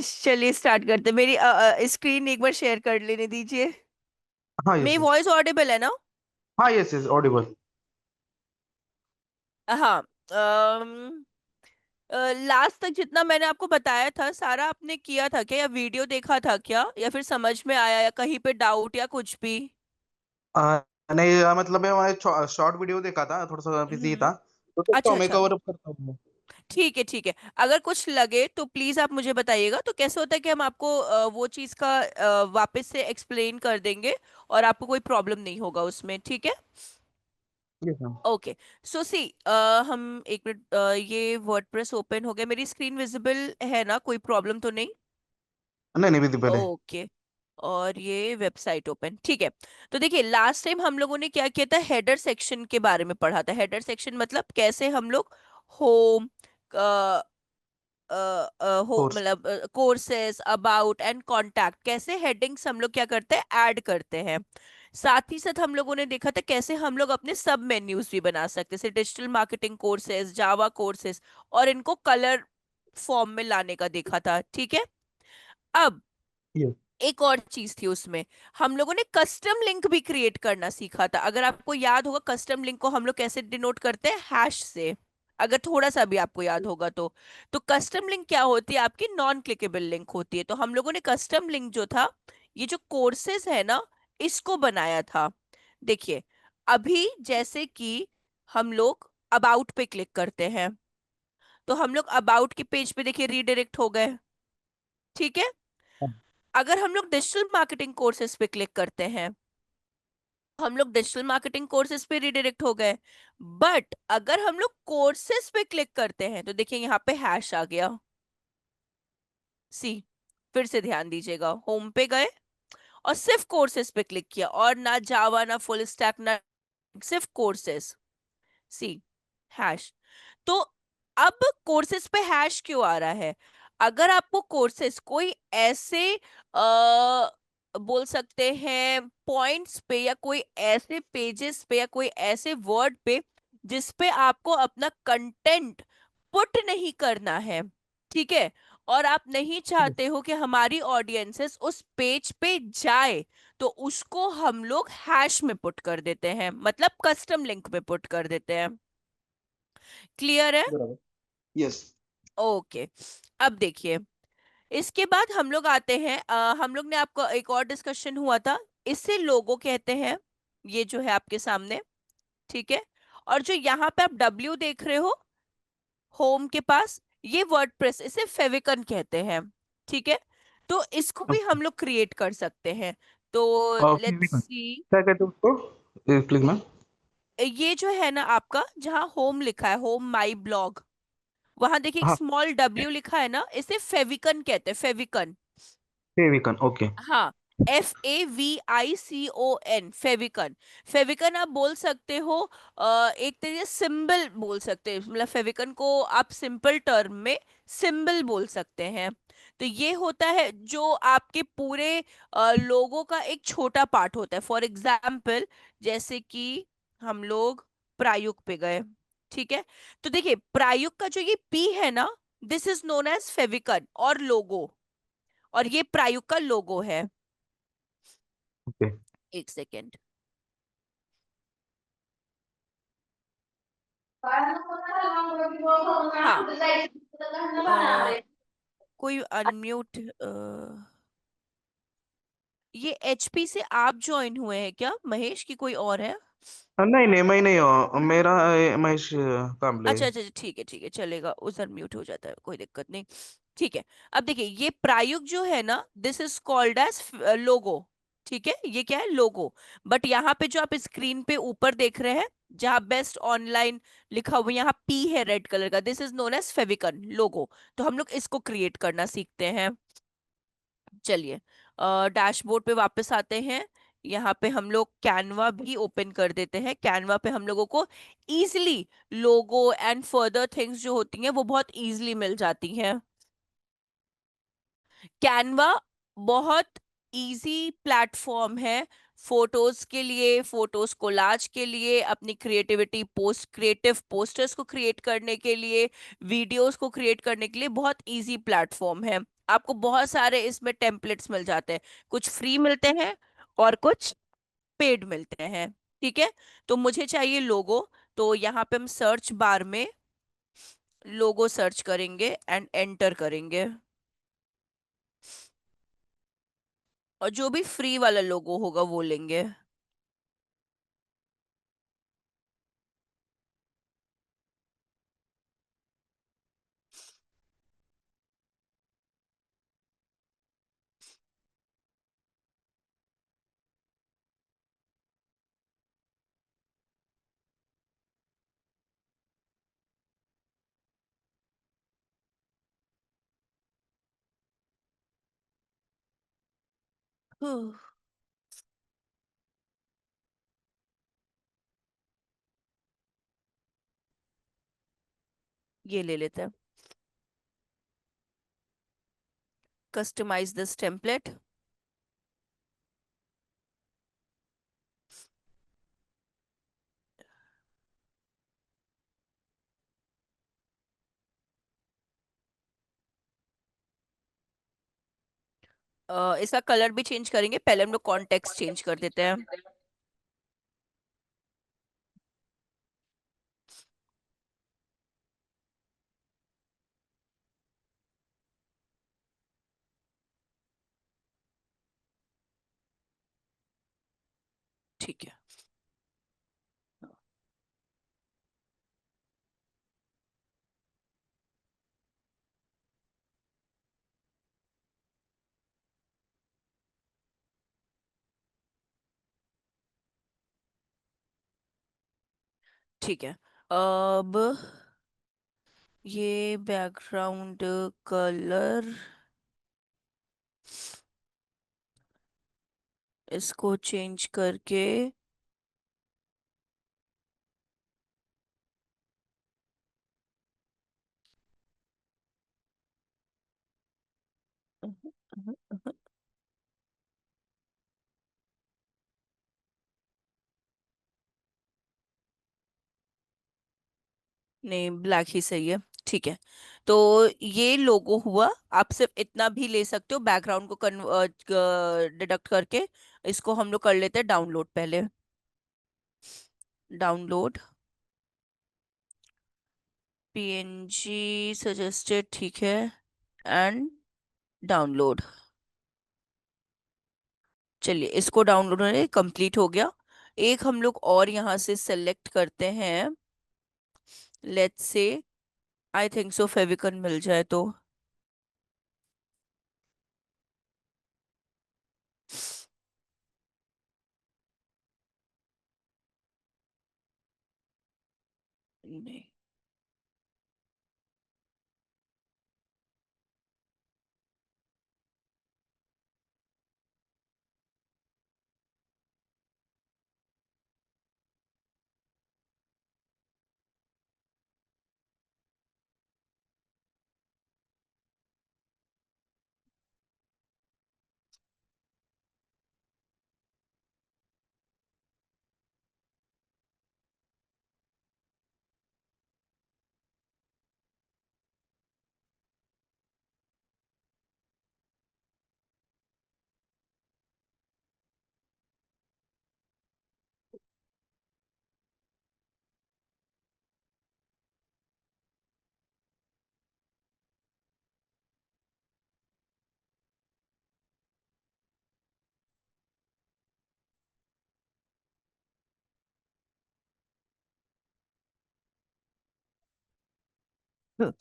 चलिए स्टार्ट करते हैं। मेरी स्क्रीन एक बार शेयर कर लेने दीजिए। हाँ, मेरी यस यस। वॉइस ऑडिबल है ना? हाँ, यस यस, ऑडिबल। हाँ। लास्ट तक जितना मैंने आपको बताया था सारा आपने किया था क्या, या वीडियो देखा था क्या, या फिर समझ में आया, या कहीं पे डाउट या कुछ भी? नहीं, मतलब मैं शॉर्ट वीडियो देखा था, थोड़ा सा बिजी हम्म। था। तो देखता अच्छा हूँ, मैं अच्छा। कवर अप करता हूँ। ठीक है ठीक है। अगर कुछ लगे तो प्लीज आप मुझे बताइएगा। तो कैसे होता है कि हम आपको वो चीज का वापस से एक्सप्लेन कर देंगे, और आपको कोई प्रॉब्लम नहीं होगा उसमें, ठीक है? Yes ma'am. ओके। सो सी, हम एक मिनट, ये वर्डप्रेस ओपन हो गया। मेरी स्क्रीन विजिबल है ना? कोई प्रॉब्लम तो नहीं? नहीं नहीं, विजिबल है। ओके। और ये वेबसाइट ओपन, ठीक है। तो देखिए, लास्ट टाइम हम लोगों ने क्या किया था, हेडर सेक्शन के बारे में पढ़ा था। हेडर सेक्शन मतलब कैसे हम लोग होम, हो कोर्स। मतलब कोर्सेज, अबाउट एंड कांटेक्ट, कैसे हेडिंग्स हम लोग क्या करते हैं, ऐड करते हैं। साथ ही साथ हम लोगों ने देखा था कैसे हम लोग अपने सब मेन्यूज भी बना सकते हैं, जैसे digital marketing courses, Java courses, और इनको कलर फॉर्म में लाने का देखा था, ठीक है। अब यस। एक और चीज थी उसमें, हम लोगों ने कस्टम लिंक भी क्रिएट करना सीखा था। अगर आपको याद होगा, कस्टम लिंक को हम लोग कैसे डिनोट करते हैं, हैश से। अगर थोड़ा सा भी आपको याद होगा तो कस्टम लिंक क्या होती है, आपकी नॉन क्लिकेबल लिंक होती है। तो हम लोगों ने कस्टम लिंक जो था, ये जो कोर्सेज है ना, इसको बनाया था। देखिए, अभी जैसे कि हम लोग अबाउट पे क्लिक करते हैं, तो हम लोग अबाउट के पेज पे देखिए रीडायरेक्ट हो गए, ठीक है। अगर हम लोग डिजिटल मार्केटिंग कोर्सेज पे क्लिक करते हैं, हम लोग डिजिटल मार्केटिंग कोर्सेज पे रिडायरेक्ट हो गए। बट अगर हम लोग कोर्सेज पे क्लिक करते हैं तो देखिए यहाँ पे हैश आ गया। सी, फिर से ध्यान दीजिएगा, होम पे गए और सिर्फ कोर्सेज पे क्लिक किया, और ना जावा, ना फुल स्टैक, ना, सिर्फ कोर्सेज। सी, हैश। तो अब कोर्सेज पे हैश क्यों आ रहा है? अगर आपको कोर्सेज कोई ऐसे बोल सकते हैं पॉइंट्स पे, या कोई ऐसे पेजेस पे, या कोई ऐसे वर्ड पे जिस पे आपको अपना कंटेंट पुट नहीं करना है, ठीक है, और आप नहीं चाहते हो कि हमारी ऑडियंसेस उस पेज पे जाए, तो उसको हम लोग हैश में पुट कर देते हैं, मतलब कस्टम लिंक में पुट कर देते हैं। क्लियर है? बराबर। यस। ओके। अब देखिए, इसके बाद हम लोग आते हैं, हम लोग ने आपको एक और डिस्कशन हुआ था, इसे लोगो कहते हैं, ये जो है आपके सामने, ठीक है। और जो यहाँ पे आप डब्ल्यू देख रहे हो होम के पास, ये वर्डप्रेस, इसे फेविकन कहते हैं, ठीक है। तो इसको भी हम लोग क्रिएट कर सकते हैं। तो और फिर भी लेट्स सी, क्या कहते हैं उसको, प्लीज मैम। ये जो है ना आपका, जहाँ होम लिखा है, होम माई ब्लॉग, वहां देखिए एक हाँ, स्मॉल डब्ल्यू लिखा है ना, इसे फेविकन कहते हैं, फेविकन। फेविकन, ओके। हाँ, FAVICON, फेविकन। फेविकन आप बोल सकते हो, एक तरीके सिंबल बोल सकते हैं, मतलब फेविकन को आप सिंपल टर्म में सिंबल बोल सकते हैं। तो ये होता है जो आपके पूरे लोगों का एक छोटा पार्ट होता है। फॉर एग्जाम्पल, जैसे कि हम लोग प्रायुक्त पे गए, ठीक है। तो देखिए, प्रायुक्त का जो ये पी है ना, दिस इज नोन एज फेविकन और लोगो, और ये प्रायुक्त का लोगो है। ओके। एक सेकेंड। हाँ। अ, कोई अनम्यूट, ये एचपी से आप ज्वाइन हुए हैं क्या महेश, की कोई और है? नहीं नहीं, मैं नहीं हूँ, मेरा महेश कामले। अच्छा अच्छा अच्छा, ठीक है ठीक है, चलेगा, उधर म्यूट हो जाता है, कोई दिक्कत नहीं। ठीक है। अब देखिए, ये प्रायुक्त जो है ना, दिस इज कॉल्ड एज लोगो, ठीक है, ये क्या है, लोगो। बट यहाँ पे जो आप स्क्रीन पे ऊपर देख रहे हैं, जहाँ बेस्ट ऑनलाइन लिखा हुआ, यहाँ पी है रेड कलर का, दिस इज नोन एज फेविकन लोगो। तो हम लोग इसको क्रिएट करना सीखते हैं। चलिए, डैशबोर्ड पे वापस आते हैं। यहाँ पे हम लोग कैनवा भी ओपन कर देते हैं। कैनवा पे हम लोगों को easily logo and further things जो होती हैं वो बहुत इजीली मिल जाती हैं। कैनवा बहुत इजी प्लेटफॉर्म है फोटोज के लिए, फोटोज कोलाज के लिए, अपनी क्रिएटिविटी पोस्ट, क्रिएटिव पोस्टर्स को क्रिएट करने के लिए, वीडियोस को क्रिएट करने के लिए बहुत इजी प्लेटफॉर्म है। आपको बहुत सारे इसमें टेम्पलेट्स मिल जाते हैं, कुछ फ्री मिलते हैं और कुछ पेड मिलते हैं। ठीक है, तो मुझे चाहिए लोगो। तो यहाँ पे हम सर्च बार में लोगो सर्च करेंगे एंड एंटर करेंगे, और जो भी फ्री वाला लोगो होगा वो लेंगे। huh, ये ले लेते हैं, कस्टमाइज दिस टेम्पलेट। इसका कलर भी चेंज करेंगे, पहले हम लोग कॉन्टेक्स्ट चेंज कर देते हैं। ठीक है। ठीक है, अब ये बैकग्राउंड कलर, इसको चेंज करके नहीं, ब्लैक ही सही है। ठीक है, तो ये लोगो हुआ। आप सिर्फ इतना भी ले सकते हो, बैकग्राउंड को डिडक्ट करके। इसको हम लोग कर लेते हैं डाउनलोड पहले। डाउनलोड पीएनजी सजेस्टेड, ठीक है, एंड डाउनलोड। चलिए, इसको डाउनलोड होने कंप्लीट हो गया। एक हम लोग और यहाँ से सेलेक्ट करते हैं, let's say, I think so फेविकन मिल जाए तो। नहीं। हम्म,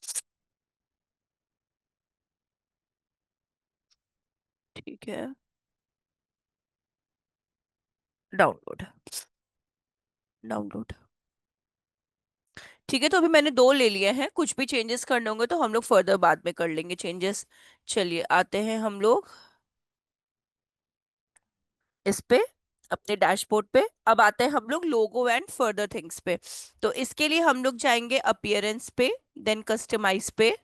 ठीक है, डाउनलोड, डाउनलोड। ठीक है, तो अभी मैंने दो ले लिए हैं, कुछ भी चेंजेस करने होंगे तो हम लोग फर्दर बाद में कर लेंगे चेंजेस। चलिए, आते हैं हम लोग इस पे, अपने डैशबोर्ड पे। अब आते हैं हम लोग लोगो एंड फर्दर थिंग्स पे। तो इसके लिए हम लोग जाएंगे अपीयरेंस पे, देन कस्टमाइज पे।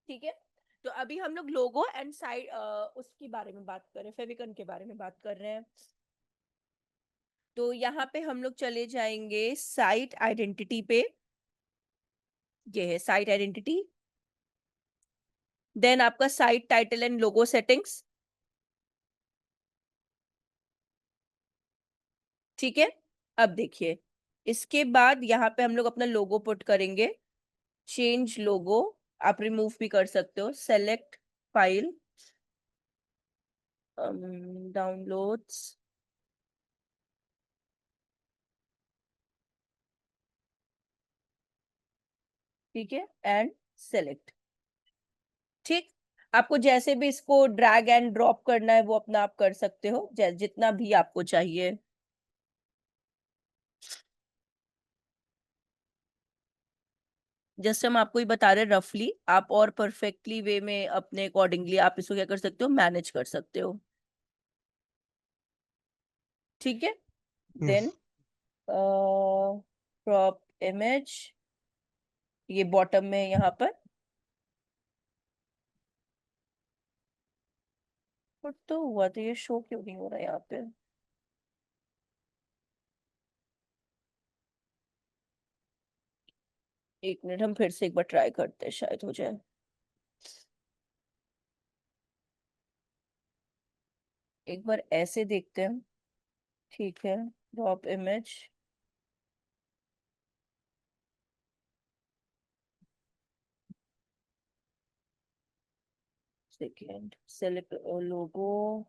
ठीक है। तो अभी हम लोग लोगो एंड साइड उसके बारे में बात कर रहे हैं, फेविकन के बारे में बात कर रहे हैं। तो यहाँ पे हम लोग चले जाएंगे साइट आइडेंटिटी पे। ये है साइट आइडेंटिटी। देन आपका site title and logo settings. ठीक है। अब देखिए, इसके बाद यहाँ पे हम लोग अपना लोगो पुट करेंगे। चेंज लोगो आप रिमूव भी कर सकते हो। सेलेक्ट फाइल, डाउनलोड्स, ठीक है, एंड सेलेक्ट। ठीक। आपको जैसे भी इसको ड्रैग एंड ड्रॉप करना है वो अपना आप कर सकते हो, जितना भी आपको चाहिए। जस्ट हम आपको ही बता रहे हैं रफली, आप और परफेक्टली वे में अपने अकॉर्डिंगली आप इसको क्या कर सकते हो, मैनेज कर सकते हो। ठीक है। यस। देन क्रॉप इमेज, ये बॉटम में यहाँ पर पुट तो हुआ, तो ये शो क्यों नहीं हो रहा है यहाँ पे? एक मिनट, हम फिर से एक बार ट्राई करते हैं, शायद हो जाए। एक बार ऐसे देखते हैं। ठीक है। क्रॉप इमेज, सेकेंड सेलेक्ट लोगो।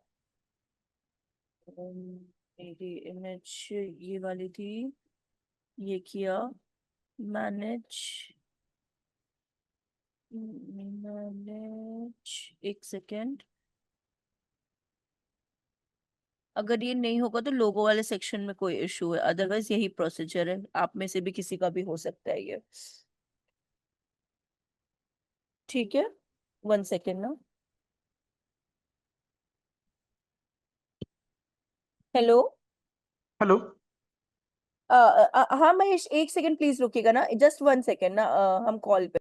मेरी इमेज ये वाली थी, ये किया मैनेज। मैनेज, एक सेकेंड। अगर ये नहीं होगा तो लोगो वाले सेक्शन में कोई इशू है, अदरवाइज यही प्रोसीजर है, आप में से भी किसी का भी हो सकता है ये। ठीक है। 1 सेकेंड ना। हेलो। हेलो। हाँ महेश, 1 सेकेंड प्लीज रुकिएगा ना, जस्ट 1 सेकेंड ना, हम कॉल पे।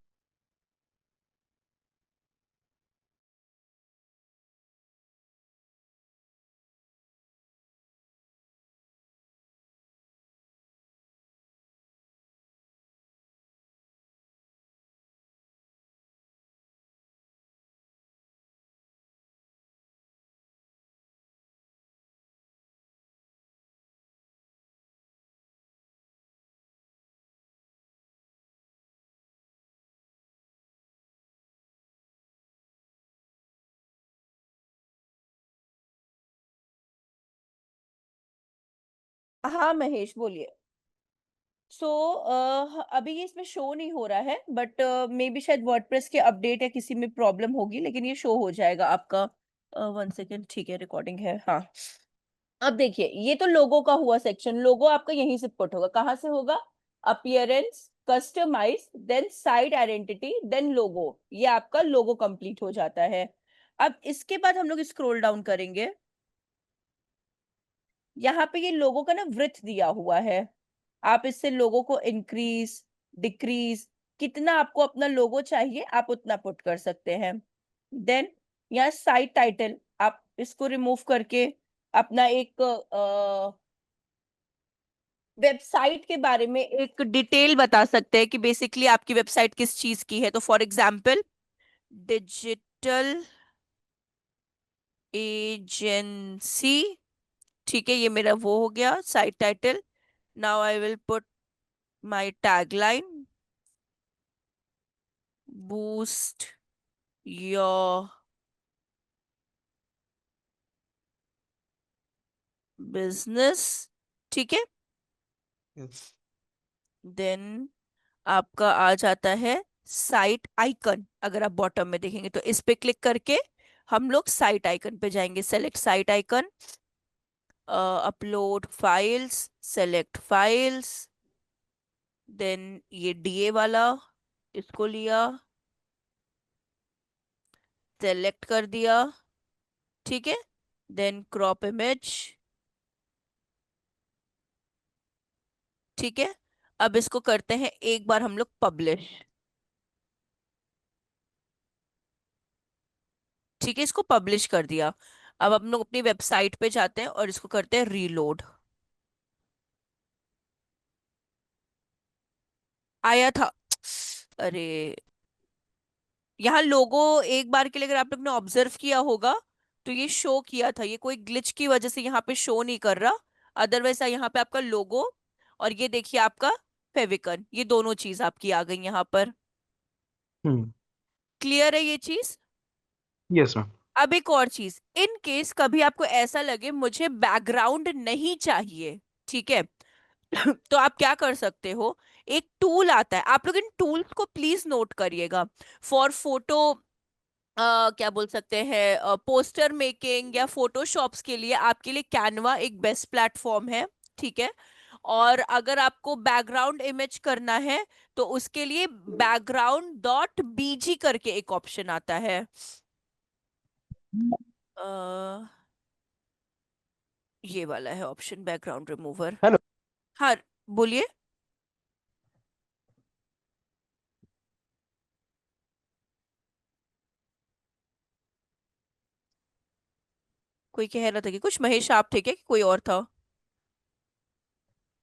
हाँ महेश बोलिए। सो अभी ये इसमें शो नहीं हो रहा है, बट मे बी शायद वर्डप्रेस के अपडेट या किसी में प्रॉब्लम होगी, लेकिन ये शो हो जाएगा आपका। 1 सेकेंड, ठीक है, रिकॉर्डिंग है, हाँ। अब देखिए, ये तो लोगो का हुआ सेक्शन। लोगो आपका यहीं से पुट होगा, कहाँ से होगा? Appearance, customize, then site identity, then logo. ये आपका लोगो कंप्लीट हो जाता है। अब इसके बाद हम लोग स्क्रॉल डाउन करेंगे। यहाँ पे ये लोगो का ना वृत्त दिया हुआ है। आप इससे लोगो को इंक्रीज, डिक्रीज, कितना आपको अपना लोगो चाहिए आप उतना पुट कर सकते हैं। देन यहाँ साइट टाइटल, आप इसको रिमूव करके अपना एक वेबसाइट के बारे में एक डिटेल बता सकते हैं कि बेसिकली आपकी वेबसाइट किस चीज की है। तो फॉर एग्जांपल, डिजिटल एजेंसी। ठीक है, ये मेरा वो हो गया site title. Now I will put my tagline, boost your business. ठीक है। यस। देन आपका आ जाता है साइट आइकन। अगर आप बॉटम में देखेंगे तो इस पे क्लिक करके हम लोग साइट आइकन पे जाएंगे। Select site icon, upload files, select files. Then ये डीए वाला, इसको लिया, सेलेक्ट कर दिया। ठीक है। Then crop image. ठीक है। अब इसको करते हैं एक बार हम लोग पब्लिश। ठीक है, इसको पब्लिश कर दिया। अब हम लोग अपनी वेबसाइट पे जाते हैं और इसको करते हैं रीलोड। आया था। अरे, यहाँ लोगो एक बार के लिए अगर आप लोग ने ऑब्जर्व किया होगा तो ये शो किया था, ये कोई ग्लिच की वजह से यहाँ पे शो नहीं कर रहा। अदरवाइज यहाँ पे आपका लोगो और ये देखिए आपका फेविकन, ये दोनों चीज आपकी आ गई यहाँ पर। हम्म। क्लियर है ये चीज? Yes ma'am. अब एक और चीज, इन केस कभी आपको ऐसा लगे मुझे बैकग्राउंड नहीं चाहिए, ठीक है, तो आप क्या कर सकते हो, एक टूल आता है, आप लोग इन टूल्स को प्लीज नोट करिएगा। फॉर फोटो, क्या बोल सकते हैं, पोस्टर मेकिंग या फोटोशॉप्स के लिए आपके लिए कैनवा एक बेस्ट प्लेटफॉर्म है, ठीक है। और अगर आपको बैकग्राउंड इमेज करना है तो उसके लिए बैकग्राउंड डॉट बीजी करके एक ऑप्शन आता है। अ, ये वाला है ऑप्शन, बैकग्राउंड रिमूवर। हेलो। हाँ, बोलिए। कोई कह रहा था कि कुछ, महेश आप थे क्या कि कोई और था?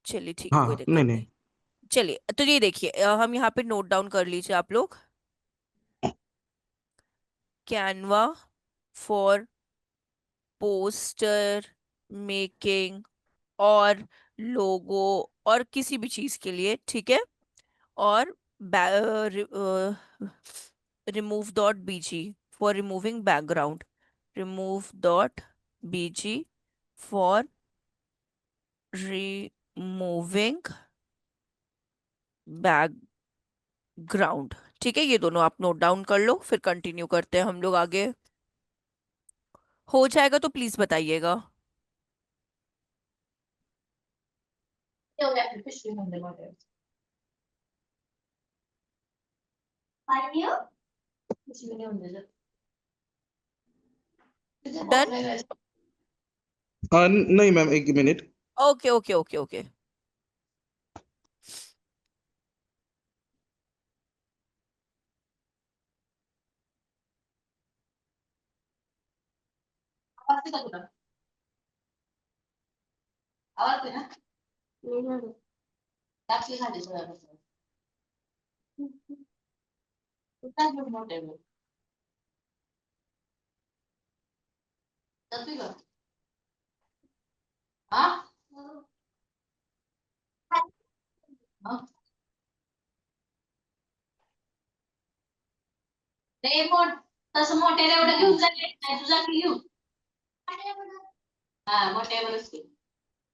चलिए ठीक है, कोई हाँ, दिक्कत नहीं नहीं। नहीं। चलिए तो ये देखिए, हम यहाँ पे नोट डाउन कर लीजिए आप लोग। कैनवा फॉर पोस्टर मेकिंग और लोगो और किसी भी चीज के लिए, ठीक है। और remove dot BG for removing background, remove dot BG for removing background. ठीक है, ये दोनों आप नोट डाउन कर लो, फिर कंटिन्यू करते हैं हम लोग आगे। हो जाएगा तो प्लीज बताइएगा। डन। नहीं मैम, एक minute. Okay okay okay okay.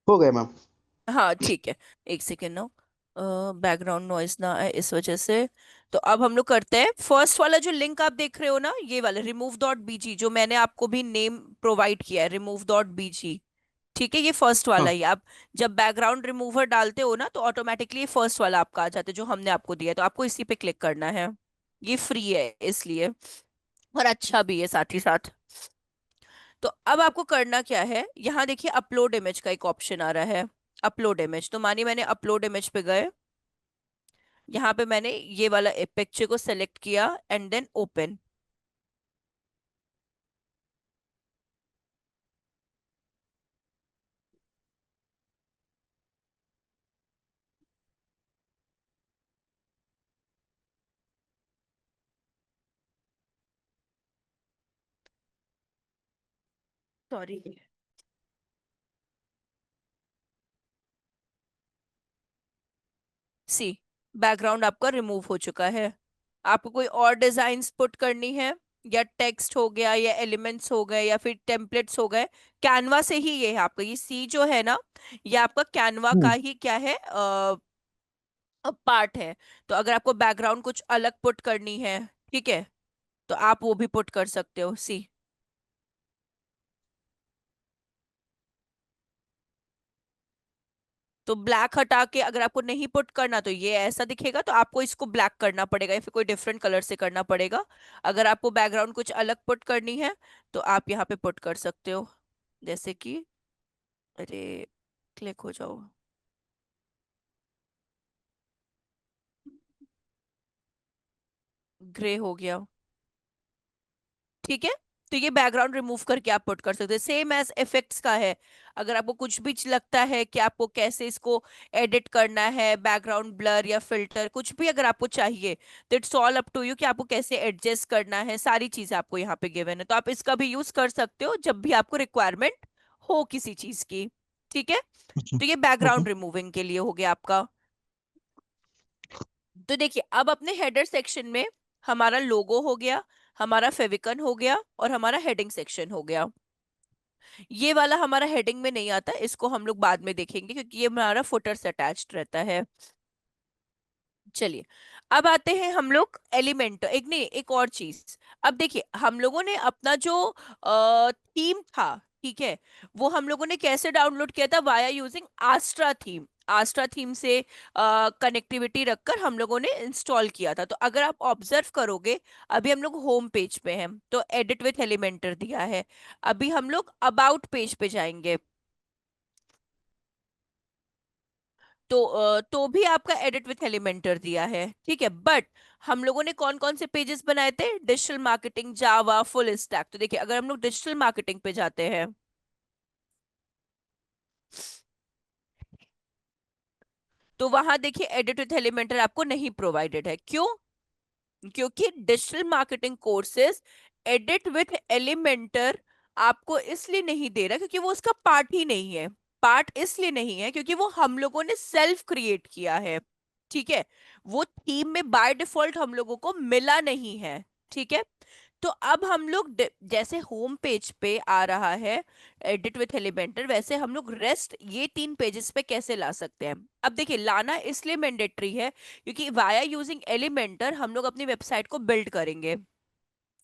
हो गया मैम। हाँ ठीक है, एक सेकेंड ना, बैकग्राउंड नॉइज ना आए इस वजह से। तो अब हम लोग करते हैं फर्स्ट वाला जो लिंक आप देख रहे हो ना, ये वाला रिमूव डॉट बीजी, जो मैंने आपको भी नेम प्रोवाइड किया है, रिमूव डॉट बीजी। ठीक है, ये फर्स्ट वाला हाँ। ही आप जब बैकग्राउंड रिमूवर डालते हो ना तो ऑटोमेटिकली ये फर्स्ट वाला आपका आ जाता है जो हमने आपको दिया है, तो आपको इसी पे क्लिक करना है। ये फ्री है इसलिए, और अच्छा भी है साथ ही साथ। तो अब आपको करना क्या है, यहाँ देखिए अपलोड इमेज का एक ऑप्शन आ रहा है। अपलोड इमेज, तो मानिए मैंने अपलोड इमेज पे गए, यहाँ पे मैंने ये वाला पिक्चर को सेलेक्ट किया and then open. Sorry, see, background आपका रिमूव हो चुका है। आपको कोई और डिजाइन्स पुट करनी है, या टेक्स्ट हो गया या एलिमेंट्स हो गए या फिर टेम्पलेट्स हो गए, कैनवा से ही ये है आपका, ये सी जो है ना, ये आपका कैनवा का हम्म। ही क्या है, पार्ट है। तो अगर आपको बैकग्राउंड कुछ अलग पुट करनी है, ठीक है, तो आप वो भी पुट कर सकते हो, सी। तो ब्लैक हटा के अगर आपको नहीं पुट करना तो ये ऐसा दिखेगा, तो आपको इसको ब्लैक करना पड़ेगा या फिर कोई डिफरेंट कलर से करना पड़ेगा। अगर आपको बैकग्राउंड कुछ अलग पुट करनी है तो आप यहाँ पे पुट कर सकते हो, जैसे कि, अरे, क्लिक हो जाओ, ग्रे हो गया, ठीक है। तो ये बैकग्राउंड रिमूव करके आप पुट कर सकते हैं। सेम एज इफेक्ट्स का है, अगर आपको कुछ भी लगता है कि आपको कैसे इसको एडिट करना है, बैकग्राउंड ब्लर या फिल्टर कुछ भी अगर आपको चाहिए, तो it's all up to you कि आपको कैसे एडजस्ट करना है। सारी चीजें आपको यहाँ पे गिवन है, तो आप इसका भी यूज कर सकते हो जब भी आपको रिक्वायरमेंट हो किसी चीज की। ठीक है, अच्छा। तो ये ओके। बैकग्राउंड रिमूविंग के लिए हो गया आपका। तो देखिए अब अपने हेडर सेक्शन में हमारा लोगो हो गया, हमारा फेविकन हो गया, और हमारा हेडिंग सेक्शन हो गया। ये वाला हमारा हेडिंग में नहीं आता, इसको हम लोग बाद में देखेंगे क्योंकि ये हमारा फुटर से अटैच्ड रहता है। चलिए, अब आते हैं हम लोग एलिमेंट, एक नहीं एक और चीज। अब देखिए हम लोगों ने अपना जो थीम था, ठीक है, वो हम लोगों ने कैसे डाउनलोड किया था, वाया यूजिंग आस्ट्रा थीम। आस्ट्रा थीम से कनेक्टिविटी रखकर हम लोगों ने इंस्टॉल किया था। तो अगर आप ऑब्जर्व करोगे, अभी हम लोग होम पेज पे हैं तो एडिट विथ एलिमेंटर दिया है। अभी हम लोग अबाउट पेज पे जाएंगे, तो भी आपका एडिट विथ एलिमेंटर दिया है, ठीक है। बट हम लोगों ने कौन कौन से पेजेस बनाए थे, डिजिटल मार्केटिंग, जावा, फुल स्टैक। तो देखिए अगर हम लोग डिजिटल मार्केटिंग पे जाते हैं, तो वहां देखिए एडिट विथ एलिमेंटर आपको नहीं प्रोवाइडेड है। क्यों? क्योंकि digital marketing courses edit with Elementor आपको इसलिए नहीं दे रहा क्योंकि वो उसका पार्ट ही नहीं है। पार्ट इसलिए नहीं है क्योंकि वो हम लोगों ने सेल्फ क्रिएट किया है, ठीक है। वो थीम में बाय डिफॉल्ट हम लोगों को मिला नहीं है, ठीक है। तो अब हम लोग जैसे होम पेज पे आ रहा है एडिट विथ एलिमेंटर, वैसे हम लोग रेस्ट ये 3 पेजेस पे कैसे ला सकते हैं। अब देखिए लाना इसलिए मैंडेटरी है क्योंकि वाया यूजिंग एलिमेंटर हम लोग अपनी वेबसाइट को बिल्ड करेंगे।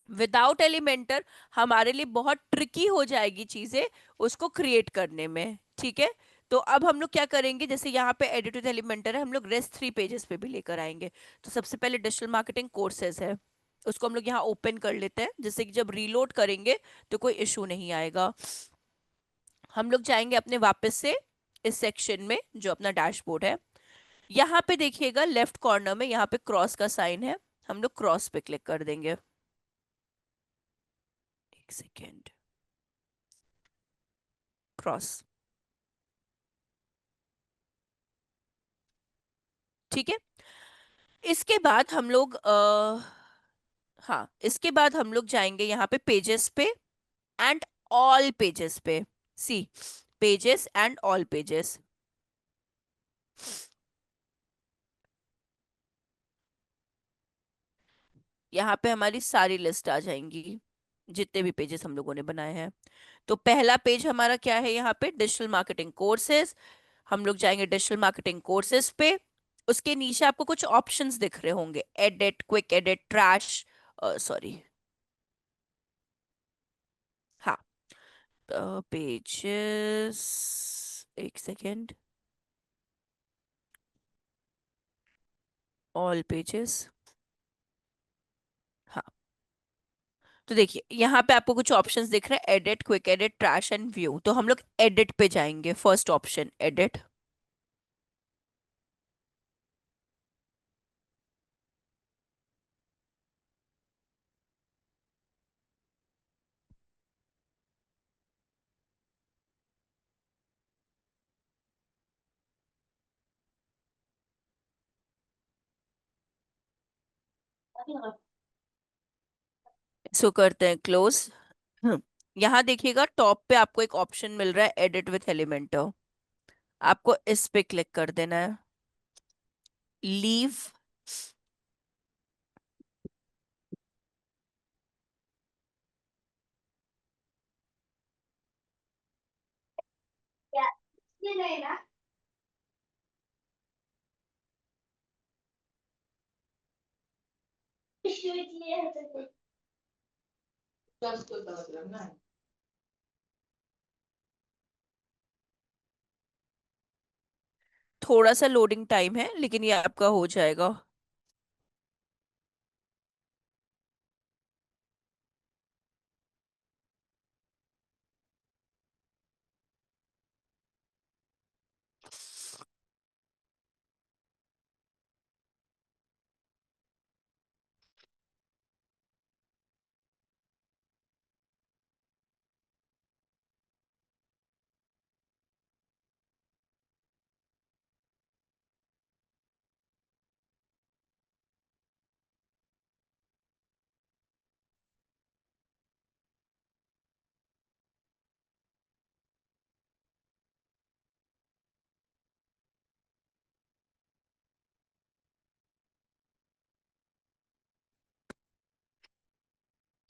विदाउट एलिमेंटर हमारे लिए बहुत ट्रिकी हो जाएगी चीजें उसको क्रिएट करने में, ठीक है। तो अब हम लोग क्या करेंगे, जैसे यहाँ पे एडिट विद एलिमेंटर है, हम लोग रेस्ट 3 पेजेस पे भी लेकर आएंगे। तो सबसे पहले डिजिटल मार्केटिंग कोर्सेज है, उसको हम लोग यहाँ ओपन कर लेते हैं जिससे कि जब रीलोड करेंगे तो कोई इशू नहीं आएगा। हम लोग जाएंगे अपने वापस से इस सेक्शन में जो अपना डैशबोर्ड है। यहाँ पे देखिएगा लेफ्ट कॉर्नर में यहाँ पे क्रॉस का साइन है, हम लोग क्रॉस पे क्लिक कर देंगे। एक सेकेंड, क्रॉस, ठीक है। इसके बाद हम लोग हाँ इसके बाद हम लोग जाएंगे यहाँ पे पेजेस पे एंड ऑल पेजेस पे। सी, पेजेस एंड ऑल पेजेस, यहाँ पे हमारी सारी लिस्ट आ जाएंगी जितने भी पेजेस हम लोगों ने बनाए हैं। तो पहला पेज हमारा क्या है, यहाँ पे डिजिटल मार्केटिंग कोर्सेज। हम लोग जाएंगे डिजिटल मार्केटिंग कोर्सेज पे। उसके नीचे आपको कुछ ऑप्शंस दिख रहे होंगे, edit, quick edit, trash, sorry, हाँ, पेजेस, एक सेकेंड, ऑल पेजेस, हाँ। तो देखिए यहाँ पे आपको कुछ ऑप्शंस दिख रहे हैं, edit, quick edit, trash and view. तो हम लोग एडिट पे जाएंगे, फर्स्ट ऑप्शन एडिट। इसको करते हैं क्लोज। यहाँ देखिएगा टॉप पे आपको एक ऑप्शन मिल रहा है एडिट विथ एलिमेंटर, आपको इस पे क्लिक कर देना है। लीव, थोड़ा सा लोडिंग टाइम है लेकिन ये आपका हो जाएगा।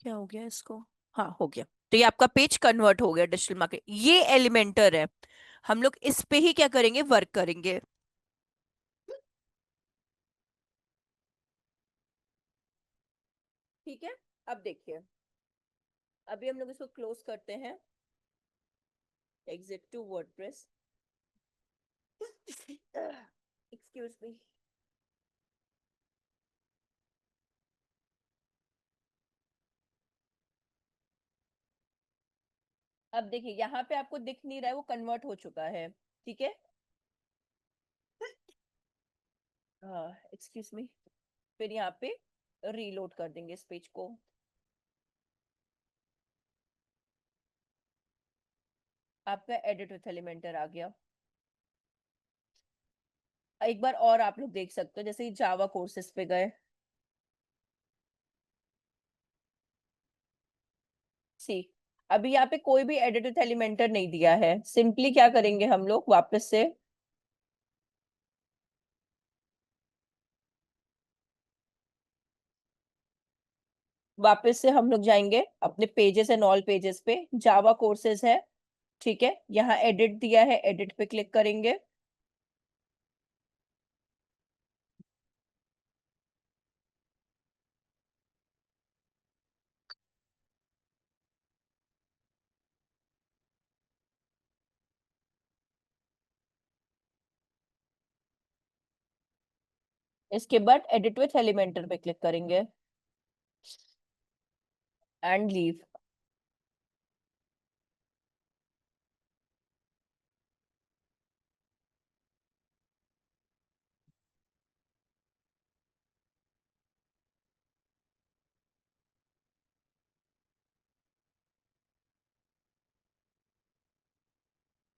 क्या हो गया इसको? हाँ, हो गया। तो ये आपका पेज कन्वर्ट हो गया डिजिटल मार्केट, ये एलिमेंटर है। हम लोग इस पे ही क्या करेंगे, वर्क करेंगे। ठीक है। अब देखिए, अभी हम लोग इसको क्लोज करते हैं। Exit to WordPress. Excuse me. अब देखिए यहाँ पे आपको दिख नहीं रहा है, वो कन्वर्ट हो चुका है। ठीक है। Excuse me. फिर यहाँ पे रीलोड कर देंगे इस पेज को। आपका एडिट विथ एलिमेंटर आ गया। एक बार और आप लोग देख सकते हो, जैसे ही जावा कोर्सेज पे गए। सी, अभी यहाँ पे कोई भी एडिट विथ एलिमेंटर नहीं दिया है। सिंपली क्या करेंगे हम लोग, वापस से हम लोग जाएंगे अपने पेजेस एंड ऑल पेजेस पे, जावा कोर्सेज है। ठीक है, यहाँ एडिट दिया है, एडिट पे क्लिक करेंगे। इसके बाद एडिट विथ एलिमेंटर पे क्लिक करेंगे एंड लीव।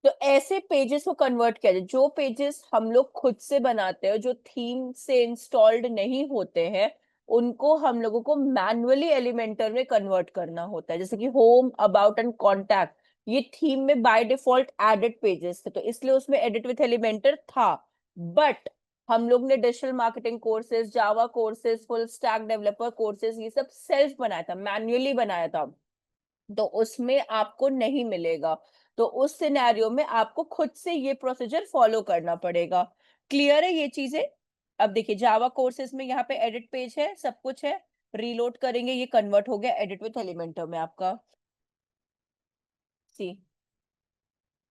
तो ऐसे पेजेस को कन्वर्ट किया जाए, जो पेजेस हम लोग खुद से बनाते हैं, जो थीम से इंस्टॉल्ड नहीं होते हैं, उनको हम लोगों को मैन्युअली एलिमेंटर में कन्वर्ट करना होता है। जैसे कि होम, अबाउट एंड कॉन्टैक्ट, ये थीम में बाय डिफॉल्ट एडिट पेजेस थे, तो इसलिए उसमें एडिट विथ एलिमेंटर था। बट हम लोग ने digital marketing courses, Java courses, full stack developer courses, ये सब सेल्फ बनाया था, मैन्युअली बनाया था, तो उसमें आपको नहीं मिलेगा। तो उस सिनेरियो में आपको खुद से ये प्रोसीजर फॉलो करना पड़ेगा। क्लियर है ये चीजें? अब देखिए जावा कोर्सेज में यहाँ पे एडिट पेज है, सब कुछ है। रीलोड करेंगे, ये कन्वर्ट हो गया एडिट विथ एलिमेंटर में आपका। सी,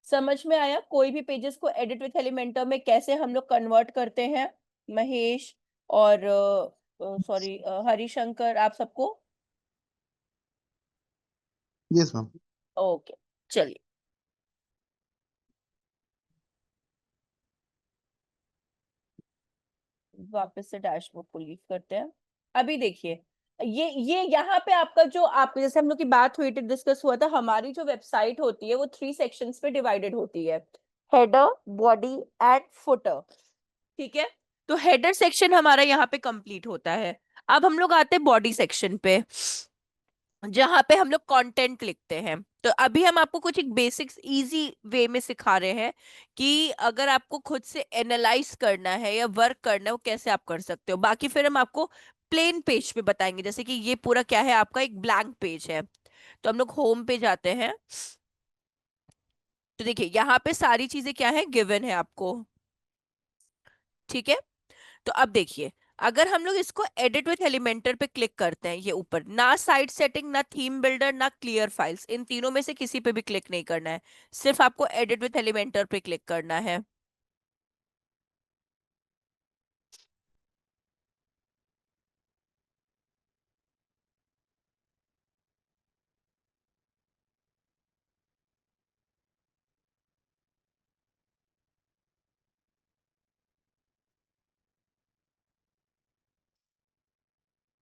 समझ में आया कोई भी पेजेस को एडिट विथ एलिमेंटर में कैसे हम लोग कन्वर्ट करते हैं? महेश और सॉरी हरिशंकर, आप सबको? Yes ma'am. ओके, चलिए वापस से डैशबोर्ड को लीव करते हैं। अभी देखिए, ये यहाँ पे आपका जो, आप जैसे हम लोग की बात हुई थी, डिस्कस हुआ था, हमारी जो वेबसाइट होती है वो 3 सेक्शंस पे डिवाइडेड होती है, हेडर, बॉडी एंड फुटर। ठीक है। तो हेडर सेक्शन हमारा यहाँ पे कंप्लीट होता है। अब हम लोग आते हैं बॉडी सेक्शन पे, जहां पे हम लोग कंटेंट लिखते हैं। तो अभी हम आपको कुछ एक बेसिक्स इजी वे में सिखा रहे हैं कि अगर आपको खुद से एनालाइज करना है या वर्क करना है, वो कैसे आप कर सकते हो। बाकी फिर हम आपको प्लेन पेज पे बताएंगे, जैसे कि ये पूरा क्या है, आपका एक ब्लैंक पेज है। तो हम लोग होम पे जाते हैं। तो देखिए यहाँ पे सारी चीजें क्या है, गिवन है आपको। ठीक है। तो अब देखिए, अगर हम लोग इसको एडिट विथ एलिमेंटर पे क्लिक करते हैं, ये ऊपर ना साइट सेटिंग, ना थीम बिल्डर, ना क्लियर फाइल्स, इन तीनों में से किसी पे भी क्लिक नहीं करना है, सिर्फ आपको एडिट विथ एलिमेंटर पे क्लिक करना है।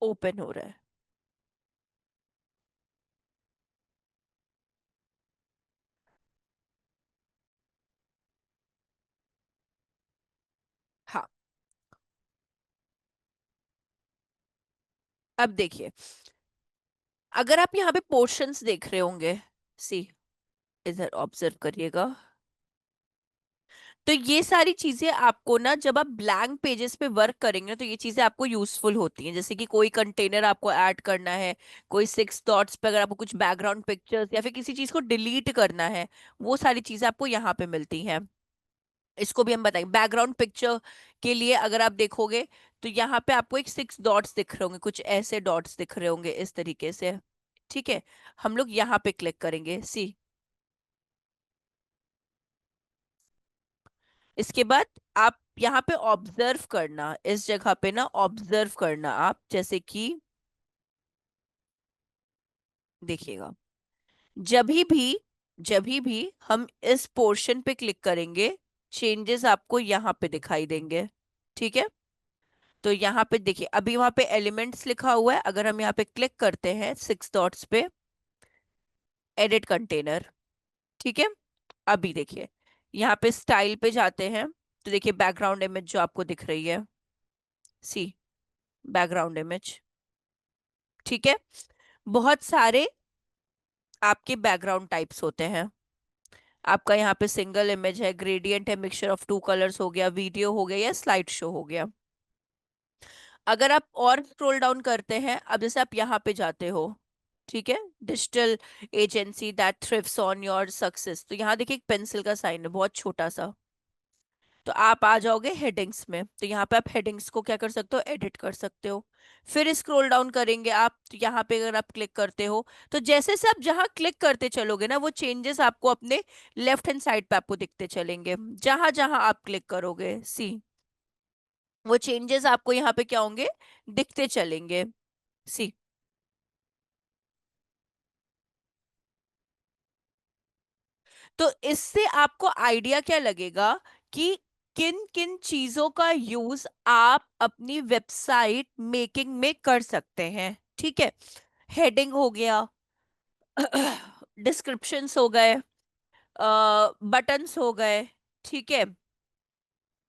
ओपन हो रहा है। हाँ, अब देखिए, अगर आप यहाँ पे पोर्शंस देख रहे होंगे, सी, इधर ऑब्जर्व करिएगा। तो ये सारी चीजें आपको ना, जब आप ब्लैंक पेजेस पे वर्क करेंगे ना, तो ये चीजें आपको यूजफुल होती हैं। जैसे कि कोई कंटेनर आपको ऐड करना है, कोई 6 डॉट्स पे अगर आपको कुछ बैकग्राउंड पिक्चर्स या फिर किसी चीज को डिलीट करना है, वो सारी चीजें आपको यहाँ पे मिलती हैं। इसको भी हम बताएंगे। बैकग्राउंड पिक्चर के लिए अगर आप देखोगे, तो यहाँ पे आपको एक 6 डॉट्स दिख रहे होंगे, कुछ ऐसे डॉट्स दिख रहे होंगे इस तरीके से। ठीक है, हम लोग यहाँ पे क्लिक करेंगे, सी। इसके बाद आप यहाँ पे ऑब्जर्व करना, इस जगह पे ना ऑब्जर्व करना आप, जैसे कि देखिएगा, जब भी हम इस पोर्शन पे क्लिक करेंगे, चेंजेस आपको यहाँ पे दिखाई देंगे। ठीक है, तो यहाँ पे देखिए, अभी वहां पे एलिमेंट्स लिखा हुआ है, अगर हम यहाँ पे क्लिक करते हैं 6 डॉट्स पे, एडिट कंटेनर। ठीक है, अभी देखिए, यहाँ पे स्टाइल पे जाते हैं, तो देखिए बैकग्राउंड इमेज जो आपको दिख रही है, सी, बैकग्राउंड इमेज। ठीक है, बहुत सारे आपके बैकग्राउंड टाइप्स होते हैं। आपका यहाँ पे सिंगल इमेज है, ग्रेडियंट है, मिक्सचर ऑफ 2 कलर्स हो गया, वीडियो हो गया, या स्लाइड शो हो गया। अगर आप और स्क्रॉल डाउन करते हैं, अब जैसे आप यहाँ पे जाते हो, ठीक है, digital agency that thrives on your success, तो यहाँ देखिए एक पेंसिल का साइन है, बहुत छोटा सा। तो आप आ जाओगे हेडिंग्स में, तो यहाँ पे आप हेडिंग्स को क्या कर सकते हो, एडिट कर सकते हो। फिर स्क्रॉल डाउन करेंगे आप, तो यहाँ पे अगर आप क्लिक करते हो, तो जैसे जैसे आप जहाँ क्लिक करते चलोगे ना, वो चेंजेस आपको अपने लेफ्ट हैंड साइड पे आपको दिखते चलेंगे, जहां जहां आप क्लिक करोगे, सी, वो चेंजेस आपको यहाँ पे क्या होंगे, दिखते चलेंगे, सी। तो इससे आपको आइडिया क्या लगेगा कि किन किन चीजों का यूज आप अपनी वेबसाइट मेकिंग में कर सकते हैं। ठीक है, हेडिंग हो गया, डिस्क्रिप्शंस हो गए, बटन्स हो गए, ठीक है,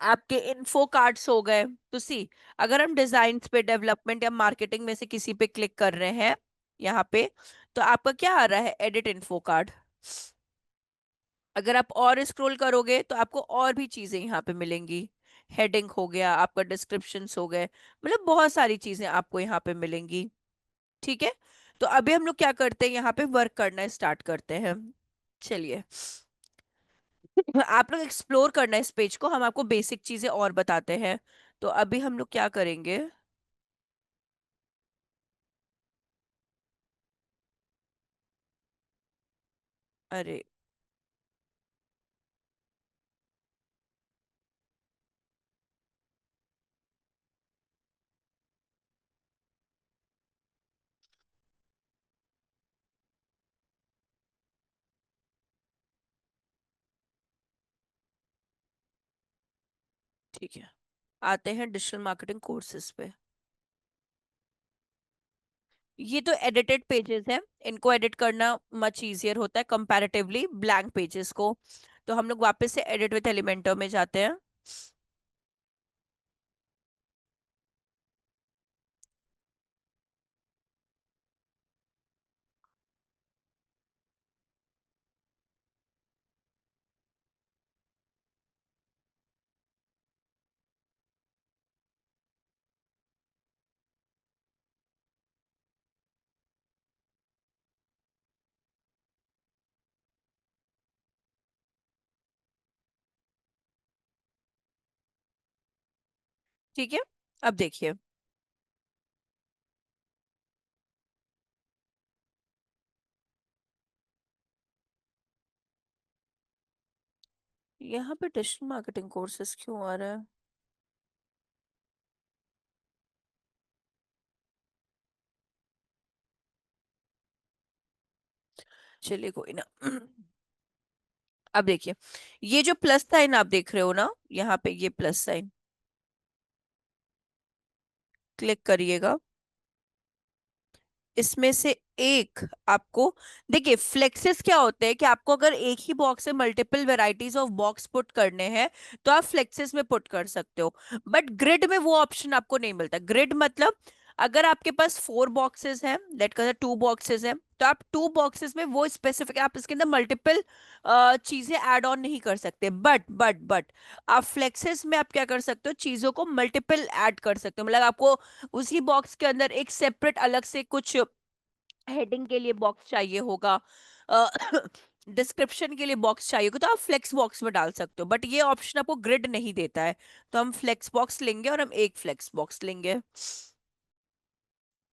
आपके इन्फो कार्ड्स हो गए। तो सी, अगर हम डिजाइन पे, डेवलपमेंट या मार्केटिंग में से किसी पे क्लिक कर रहे हैं यहाँ पे, तो आपका क्या आ रहा है, एडिट इन्फो कार्ड। अगर आप और स्क्रॉल करोगे, तो आपको और भी चीजें यहाँ पे मिलेंगी। हेडिंग हो गया, आपका डिस्क्रिप्शंस हो गए, मतलब बहुत सारी चीजें आपको यहाँ पे मिलेंगी। ठीक है, तो अभी हम लोग क्या करते हैं, यहाँ पे वर्क करना स्टार्ट करते हैं। चलिए, आप लोग एक्सप्लोर करना इस पेज को, हम आपको बेसिक चीजें और बताते हैं। तो अभी हम लोग क्या करेंगे, अरे ठीक है, आते हैं डिजिटल मार्केटिंग कोर्सेज पे। ये तो एडिटेड पेजेस है, इनको एडिट करना मच इजियर होता है कंपैरेटिवली ब्लैंक पेजेस को। तो हम लोग वापस से एडिट विद एलिमेंटर में जाते हैं। ठीक है, अब देखिए, यहाँ पे डिजिटल मार्केटिंग कोर्सेज क्यों आ रहा है। चलिए कोई ना। अब देखिए, ये जो प्लस साइन आप देख रहे हो ना, यहाँ पे ये प्लस साइन, क्लिक करिएगा। इसमें से एक आपको, देखिए फ्लेक्सेस क्या होते हैं, कि आपको अगर एक ही बॉक्स से multiple varieties of box put करने हैं, तो आप फ्लेक्सेस में पुट कर सकते हो। बट ग्रिड में वो ऑप्शन आपको नहीं मिलता। ग्रिड मतलब अगर आपके पास 4 बॉक्सेस हैं, लेट कर 2 बॉक्सेस हैं, तो आप 2 बॉक्सेस में वो स्पेसिफिक, आप इसके अंदर मल्टीपल चीजें ऐड ऑन नहीं कर सकते। बट आप फ्लेक्सेस में आप क्या कर सकते हो, चीजों को मल्टीपल ऐड कर सकते हो। मतलब आपको उसी बॉक्स के अंदर एक सेपरेट अलग से कुछ हेडिंग के लिए बॉक्स चाहिए होगा, डिस्क्रिप्शन के लिए बॉक्स चाहिए होगा, तो आप फ्लेक्स बॉक्स में डाल सकते हो। बट ये ऑप्शन आपको ग्रिड नहीं देता है, तो हम फ्लेक्स बॉक्स लेंगे और हम एक फ्लेक्स बॉक्स लेंगे।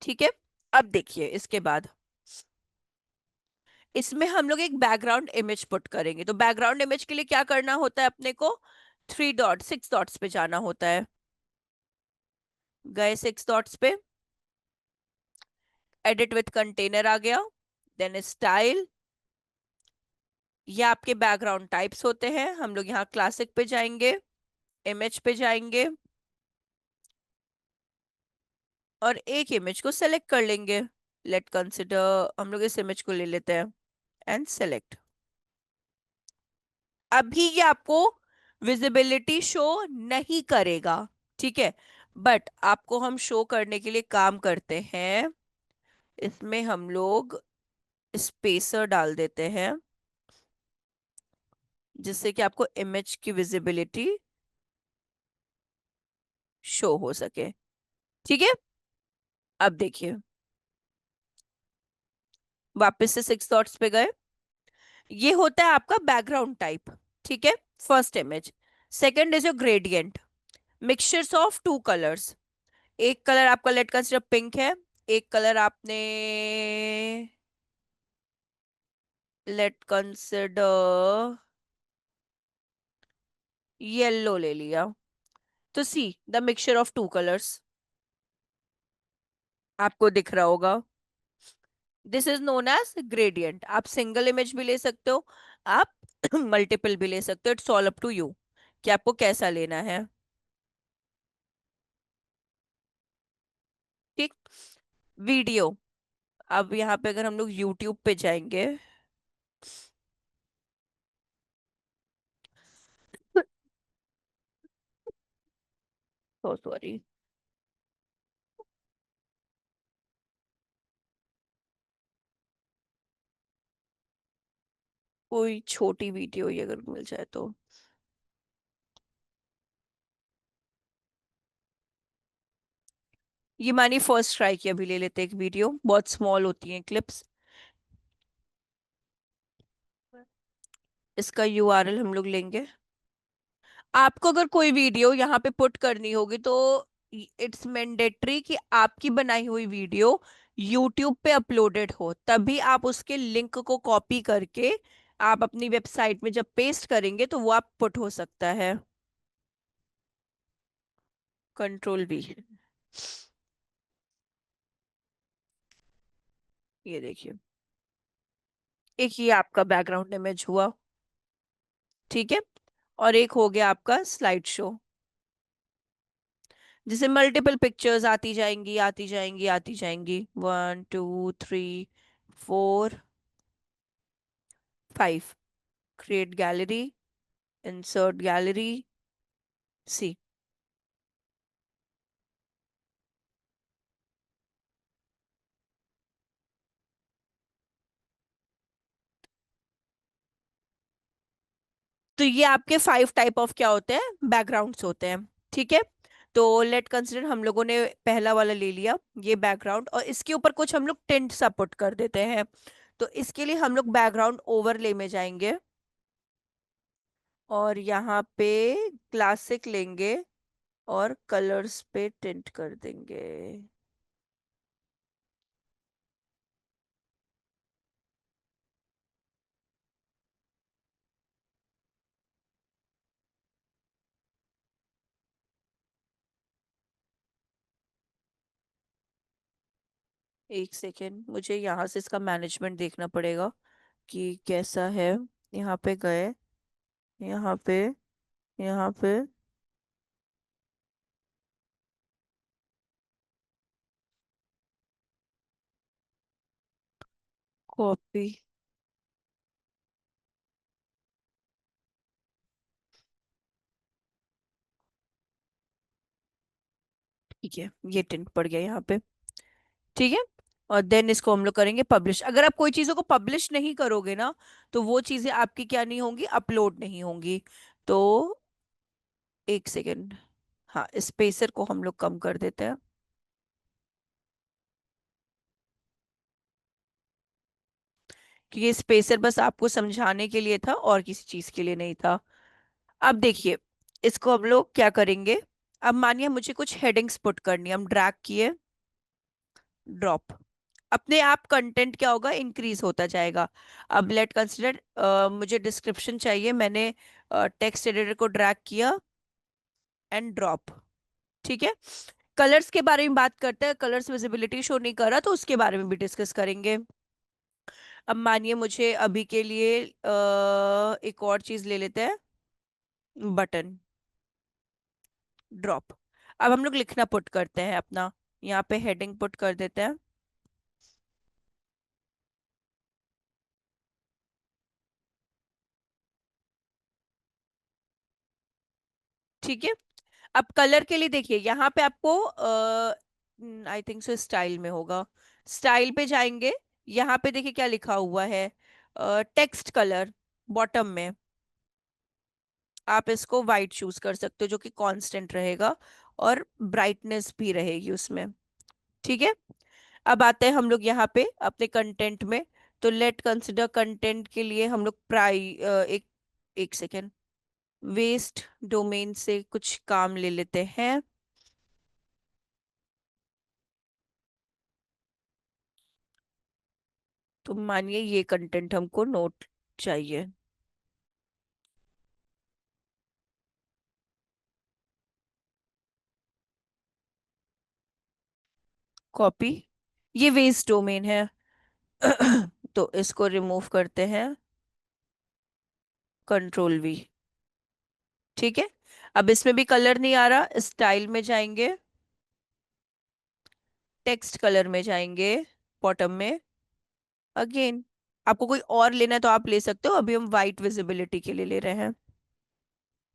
ठीक है। अब देखिए इसके बाद इसमें हम लोग एक बैकग्राउंड इमेज पुट करेंगे। तो बैकग्राउंड इमेज के लिए क्या करना होता है अपने को, 6 डॉट्स पे जाना होता है। गए 6 डॉट्स पे, एडिट विथ कंटेनर आ गया, देन स्टाइल। ये आपके बैकग्राउंड टाइप्स होते हैं। हम लोग यहाँ क्लासिक पे जाएंगे, इमेज पे जाएंगे और एक इमेज को सेलेक्ट कर लेंगे। लेट कंसिडर, हम लोग इस इमेज को ले लेते हैं एंड सेलेक्ट। अभी ये आपको विजिबिलिटी शो नहीं करेगा, ठीक है, बट आपको हम शो करने के लिए काम करते हैं, इसमें हम लोग स्पेसर डाल देते हैं जिससे कि आपको इमेज की विजिबिलिटी शो हो सके। ठीक है। अब देखिए, वापस से 6 डॉट्स पे गए। ये होता है आपका बैकग्राउंड टाइप। ठीक है, first image. Second is your gradient, mixtures of 2 colours. एक कलर आपका लेट कंसिडर पिंक है, एक कलर आपने लेट कंसिडर येलो ले लिया। तो see the mixture of 2 colours आपको दिख रहा होगा। This is known as gradient. आप सिंगल इमेज भी ले सकते हो, आप मल्टीपल भी ले सकते हो, it's all up to you कि आपको कैसा लेना है। ठीक। वीडियो, अब यहाँ पे अगर हम लोग यूट्यूब पे जाएंगे, तो सॉरी, कोई छोटी वीडियो ही अगर मिल जाए तो। ये मानी फर्स्ट ट्राई की, अभी ले लेते हैं एक वीडियो, बहुत स्मॉल होती है क्लिप्स। इसका यूआरएल हम लोग लेंगे। आपको अगर कोई वीडियो यहाँ पे पुट करनी होगी तो इट्स मैंडेटरी कि आपकी बनाई हुई वीडियो यूट्यूब पे अपलोडेड हो, तभी आप उसके लिंक को कॉपी करके आप अपनी वेबसाइट में जब पेस्ट करेंगे तो वो आप पुट हो सकता है। Control V। ये देखिए, एक ये आपका बैकग्राउंड इमेज हुआ। ठीक है। और एक हो गया आपका स्लाइड शो, जिसे मल्टीपल पिक्चर्स आती जाएंगी आती जाएंगी आती जाएंगी, 1 2 3 4 5। क्रिएट गैलरी, इंसर्ट गैलरी, सी। तो ये आपके 5 टाइप ऑफ क्या होते हैं, बैकग्राउंड्स होते हैं। ठीक है। तो लेट कंसिडर हम लोगों ने पहला वाला ले लिया, ये बैकग्राउंड, और इसके ऊपर कुछ हम लोग टिंट सा पुट कर देते हैं। तो इसके लिए हम लोग बैकग्राउंड ओवरले में जाएंगे और यहाँ पे क्लासिक लेंगे और कलर्स पे टिंट कर देंगे। एक सेकेंड, मुझे यहाँ से इसका मैनेजमेंट देखना पड़ेगा कि कैसा है। यहाँ पे गए, यहाँ पे, यहाँ पे कॉपी। ठीक है, ये टिंट पड़ गया यहाँ पे। ठीक है। और देन इसको हम लोग करेंगे पब्लिश। अगर आप कोई चीज़ों को पब्लिश नहीं करोगे ना, तो वो चीज़ें आपकी क्या नहीं होंगी, अपलोड नहीं होंगी। तो एक सेकेंड, हाँ स्पेसर को हम लोग कम कर देते हैं, क्योंकि स्पेसर बस आपको समझाने के लिए था और किसी चीज़ के लिए नहीं था। अब देखिए, इसको हम लोग क्या करेंगे। अब मानिए मुझे कुछ हेडिंग्स पुट करनी है, हम ड्रैग किए, ड्रॉप, अपने आप कंटेंट क्या होगा, इंक्रीज होता जाएगा। अब लेट कंसिडर मुझे डिस्क्रिप्शन चाहिए, मैंने टेक्स्ट एडिटर को ड्रैग किया एंड ड्रॉप। ठीक है। कलर्स के बारे में बात करते हैं, कलर्स विजिबिलिटी शो नहीं कर रहा तो उसके बारे में भी डिस्कस करेंगे। अब मानिए मुझे अभी के लिए एक और चीज ले लेते हैं, बटन, ड्रॉप। अब हम लोग लिखना पुट करते हैं अपना, यहाँ पे हेडिंग पुट कर देते हैं। ठीक है। अब कलर के लिए देखिए, यहाँ पे आपको आई थिंक सो स्टाइल में होगा, स्टाइल पे जाएंगे। यहाँ पे देखिए क्या लिखा हुआ है, टेक्स्ट कलर, बॉटम में आप इसको वाइट चूज कर सकते हो, जो कि कांस्टेंट रहेगा और ब्राइटनेस भी रहेगी उसमें। ठीक है। अब आते हैं हम लोग यहाँ पे अपने कंटेंट में। तो लेट कंसिडर कंटेंट के लिए हम लोग एक एक सेकेंड, वेस्ट डोमेन से कुछ काम ले लेते हैं। तो मानिए ये कंटेंट हमको नोट चाहिए, कॉपी, ये वेस्ट डोमेन है। तो इसको रिमूव करते हैं, कंट्रोल वी। ठीक है। अब इसमें भी कलर नहीं आ रहा, स्टाइल में जाएंगे, टेक्स्ट कलर में जाएंगे, बॉटम में अगेन। आपको कोई और लेना है तो आप ले सकते हो, अभी हम वाइट विजिबिलिटी के लिए ले रहे हैं।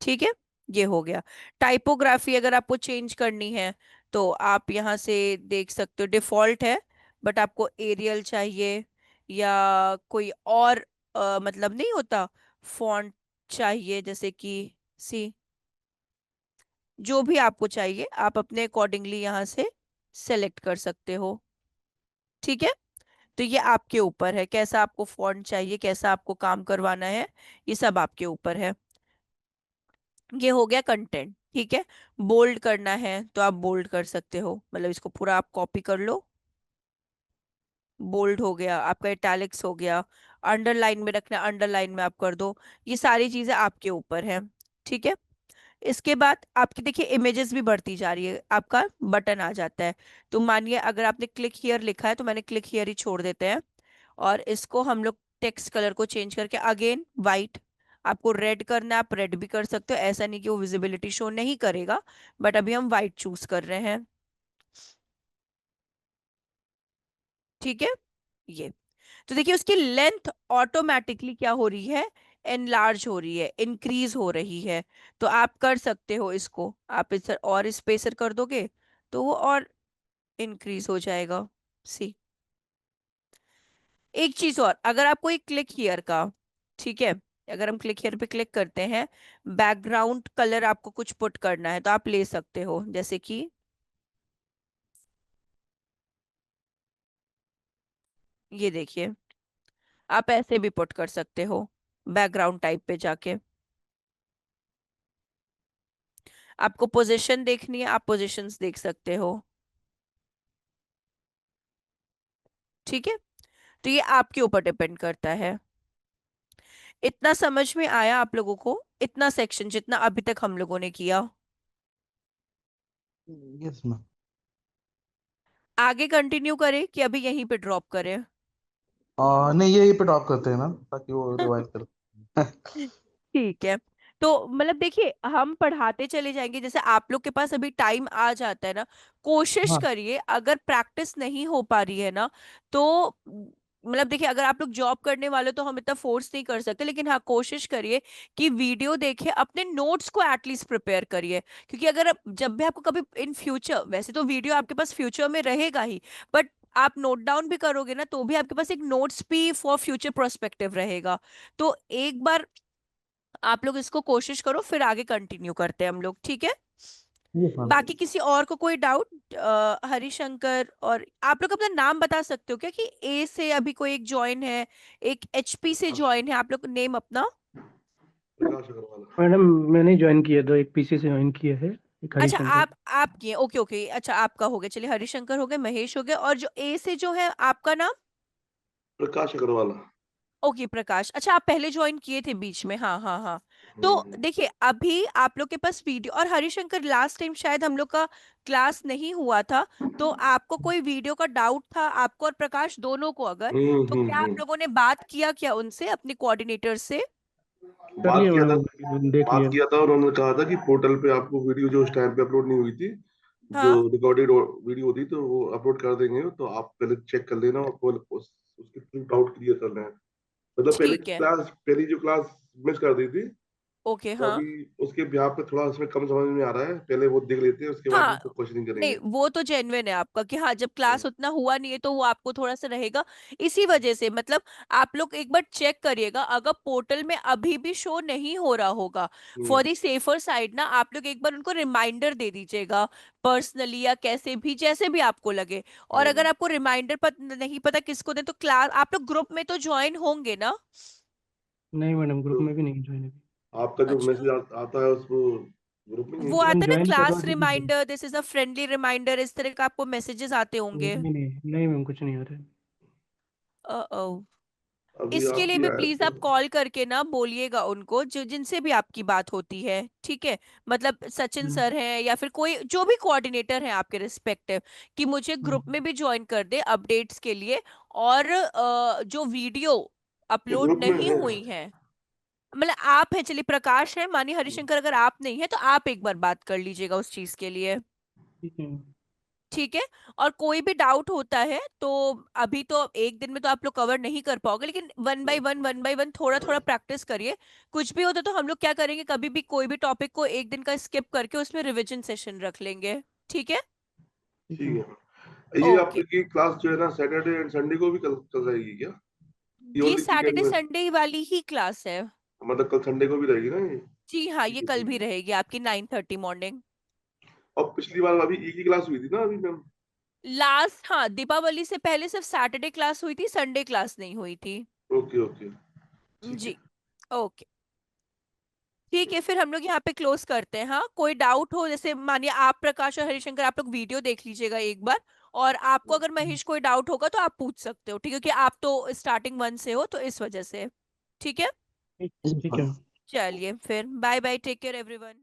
ठीक है। ये हो गया। टाइपोग्राफी अगर आपको चेंज करनी है तो आप यहाँ से देख सकते हो, डिफॉल्ट है, बट आपको एरियल चाहिए या कोई और मतलब नहीं होता, फॉन्ट चाहिए, जैसे कि सी, जो भी आपको चाहिए आप अपने अकॉर्डिंगली यहाँ से सेलेक्ट कर सकते हो। ठीक है। तो ये आपके ऊपर है, कैसा आपको फॉन्ट चाहिए, कैसा आपको काम करवाना है, ये सब आपके ऊपर है। ये हो गया कंटेंट। ठीक है। बोल्ड करना है तो आप बोल्ड कर सकते हो, मतलब इसको पूरा आप कॉपी कर लो, बोल्ड हो गया आपका, इटैलिक्स हो गया, अंडरलाइन में रखना अंडरलाइन में आप कर दो। ये सारी चीजें आपके ऊपर है। ठीक है। इसके बाद आपकी देखिए इमेजेस भी बढ़ती जा रही है, आपका बटन आ जाता है। तो मानिए अगर आपने क्लिक हियर लिखा है तो मैंने क्लिक हियर ही छोड़ देते हैं, और इसको हम लोग टेक्स्ट कलर को चेंज करके अगेन वाइट, आपको रेड करना है आप रेड भी कर सकते हो, ऐसा नहीं कि वो विजिबिलिटी शो नहीं करेगा, बट अभी हम वाइट चूज कर रहे हैं। ठीक है। ये, तो देखिए उसकी लेंथ ऑटोमेटिकली क्या हो रही है, एनलार्ज हो रही है, इंक्रीज हो रही है। तो आप कर सकते हो इसको, आप इस और स्पेसर कर दोगे तो वो और इंक्रीज हो जाएगा। सी, एक चीज और, अगर आपको एक क्लिक हियर का, ठीक है, अगर हम क्लिक हियर पे क्लिक करते हैं, बैकग्राउंड कलर आपको कुछ पुट करना है तो आप ले सकते हो, जैसे कि ये देखिए, आप ऐसे भी पुट कर सकते हो बैकग्राउंड टाइप पे जाके। आपको पोजीशन देखनी है आप पोजीशंस देख सकते हो। ठीक है। तो ये आपके ऊपर डिपेंड करता है। इतना समझ में आया आप लोगों को, इतना सेक्शन जितना अभी तक हम लोगों ने किया। Yes ma'am. आगे कंटिन्यू करें कि अभी यहीं पे ड्रॉप करें? नहीं यही पे टॉप करते हैं मैम, ताकि वो रिवाइज कर। ठीक है। तो मतलब देखिए हम पढ़ाते चले जाएंगे, जैसे आप लोग के पास अभी टाइम आ जाता है ना, कोशिश हाँ। करिए, अगर प्रैक्टिस नहीं हो पा रही है ना, तो मतलब देखिए अगर आप लोग जॉब करने वाले हो तो हम इतना फोर्स नहीं कर सकते, लेकिन हाँ कोशिश करिए कि वीडियो देखे, अपने नोट्स को एटलीस्ट प्रिपेयर करिए, क्योंकि अगर जब भी आपको कभी इन फ्यूचर, वैसे तो वीडियो आपके पास फ्यूचर में रहेगा ही, बट आप नोट डाउन भी करोगे ना तो भी आपके पास एक नोट्स भी फॉर फ्यूचर प्रोस्पेक्टिव रहेगा। तो एक बार आप लोग इसको कोशिश करो, फिर आगे कंटिन्यू करते हैं हम लोग, ठीक है? ये हाँ। बाकी किसी और को कोई डाउट? हरिशंकर, और आप लोग अपना नाम बता सकते हो क्या कि ए से अभी कोई एक ज्वाइन है, एक एचपी से ज्वाइन है, आप लोग नेम अपना। प्रकाश अग्रवाल। मैडम मैंने ज्वाइन किया था, एक पीसी से ज्वाइन किया है, एक अच्छा, हरिशंकर। आप किए, ओके ओके, अच्छा आपका हो गया, चलिए हरिशंकर हो गए, महेश हो गए, और जो ए से जो है आपका नाम? प्रकाश अग्रवाल। ओके प्रकाश, अच्छा आप पहले ज्वाइन किए थे बीच में, हाँ हाँ हाँ। तो हम्म। देखिए अभी आप लोग के पास वीडियो, और हरिशंकर लास्ट टाइम शायद हम लोग का क्लास नहीं हुआ था, तो आपको कोई वीडियो का डाउट था, आपको और प्रकाश दोनों को अगर, तो क्या आप हम्म। लोगों ने बात किया क्या उनसे, अपने कोऑर्डिनेटर से? कर बात लिया किया था। मैडम, देख बात लिया। किया था और उन्होंने कहा था कि पोर्टल पे आपको वीडियो जो उस टाइम पे अपलोड नहीं हुई थी, जो हाँ रिकॉर्डेड वीडियो थी, तो वो अपलोड कर देंगे, तो आप पहले चेक कर लेना और उसके थ्रू डाउट क्लियर करना है। मतलब पहले ठीक है, क्लास, पहली जो क्लास मिस कर दी थी, ओके तो हाँ। अभी उसके बिहाफ पे थोड़ा उसमें कम समझ में आ रहा है, पहले वो देख लेते हैं, उसके बाद हाँ, उसको क्वेश्चनिंग नहीं करेंगे। वो तो जेन्युइन है आपका कि हाँ जब हम्म। क्लास उतना हुआ नहीं है तो वो आपको थोड़ा सा रहेगा। इसी वजह से मतलब आप लोग एक बार चेक करिएगा, अगर पोर्टल में अभी भी शो नहीं हो रहा होगा, for hmm. The safer side ना आप लोग एक बार उनको रिमाइंडर दे दीजिएगा, पर्सनली या कैसे भी, जैसे भी आपको लगे। और अगर हम्म। आपको रिमाइंडर नहीं पता किसको दें, तो क्लास आप लोग ग्रुप में तो ज्वाइन होंगे ना? नहीं मैडम, ग्रुप तो में भी नहीं ज्वाइन अभी। आपका जो अच्छा, मैसेज आता है उसको ग्रुप में नहीं वो क्या? मैडम आता है ना, ज्वाइन करवा क्लास दीजिए। Reminder, this is a friendly reminder, इस तरह का आपको मैसेजेस आते होंगे। नहीं नहीं नहीं मैम, कुछ नहीं आ रहा है। ओ, अभी इसके लिए आपकी भी आया प्लीज तो। आप कॉल करके ना बोलिएगा उनको, जो जिनसे भी आपकी बात होती है, ठीक है? मतलब सचिन हम्म, सर हैं या फिर कोई जो भी कोऑर्डिनेटर हैं आपके रिस्पेक्टिव, कि मुझे ग्रुप हम्म, में भी ज्वाइन कर दे अपडेट्स के लिए। और जो वीडियो तो अपलोड ग्रुप में नहीं है। हुई है, मतलब आप है, चलिए प्रकाश है, मानी हरिशंकर, अगर आप नहीं है तो आप एक बार बात कर लीजिएगा उस चीज के लिए, ठीक है। ठीक है? और कोई भी डाउट होता है तो अभी तो एक दिन में तो आप लोग कवर नहीं कर पाओगे, लेकिन वन बाय वन थोड़ा थोड़ा प्रैक्टिस करिए। कुछ भी होता तो हम लोग क्या करेंगे, कभी भी कोई भी टॉपिक को एक दिन का स्किप करके उसमें रिवीजन सेशन रख लेंगे, ठीक है? ठीक है। ठीक है। ये ओके, आपकी क्लास जो है ना, सैटरडे एंड संडे को भी कल कल रहेगी क्या? ये ये ओनली वीकेंड सैटरडे में? संडे वाली ही क्लास है। मतलब कल संडे को भी रहेगी ना ये? जी हाँ, ये ठीक है, कल ठीक भी है। रहेगी आपकी 9:30 मॉर्निंग। और पिछली बार अभी एक ही क्लास हुई थी ना अभी मैम? लास्ट, हाँ, दीपावली से पहले सिर्फ सैटरडे क्लास हुई थी, संडे क्लास नहीं हुई थी। Okay okay. ठीक है। जी, ओके, ठीक है, फिर हम लोग यहाँ पे क्लोज करते हैं। हाँ, कोई डाउट हो, जैसे मानिए आप प्रकाश और हरिशंकर, आप लोग वीडियो देख लीजिएगा एक बार, और आपको अगर महेश कोई डाउट होगा तो आप पूछ सकते हो, ठीक है? क्योंकि आप तो स्टार्टिंग वन से हो तो इस वजह से, ठीक है? ठीक है। चलिए फिर, bye bye, take care everyone.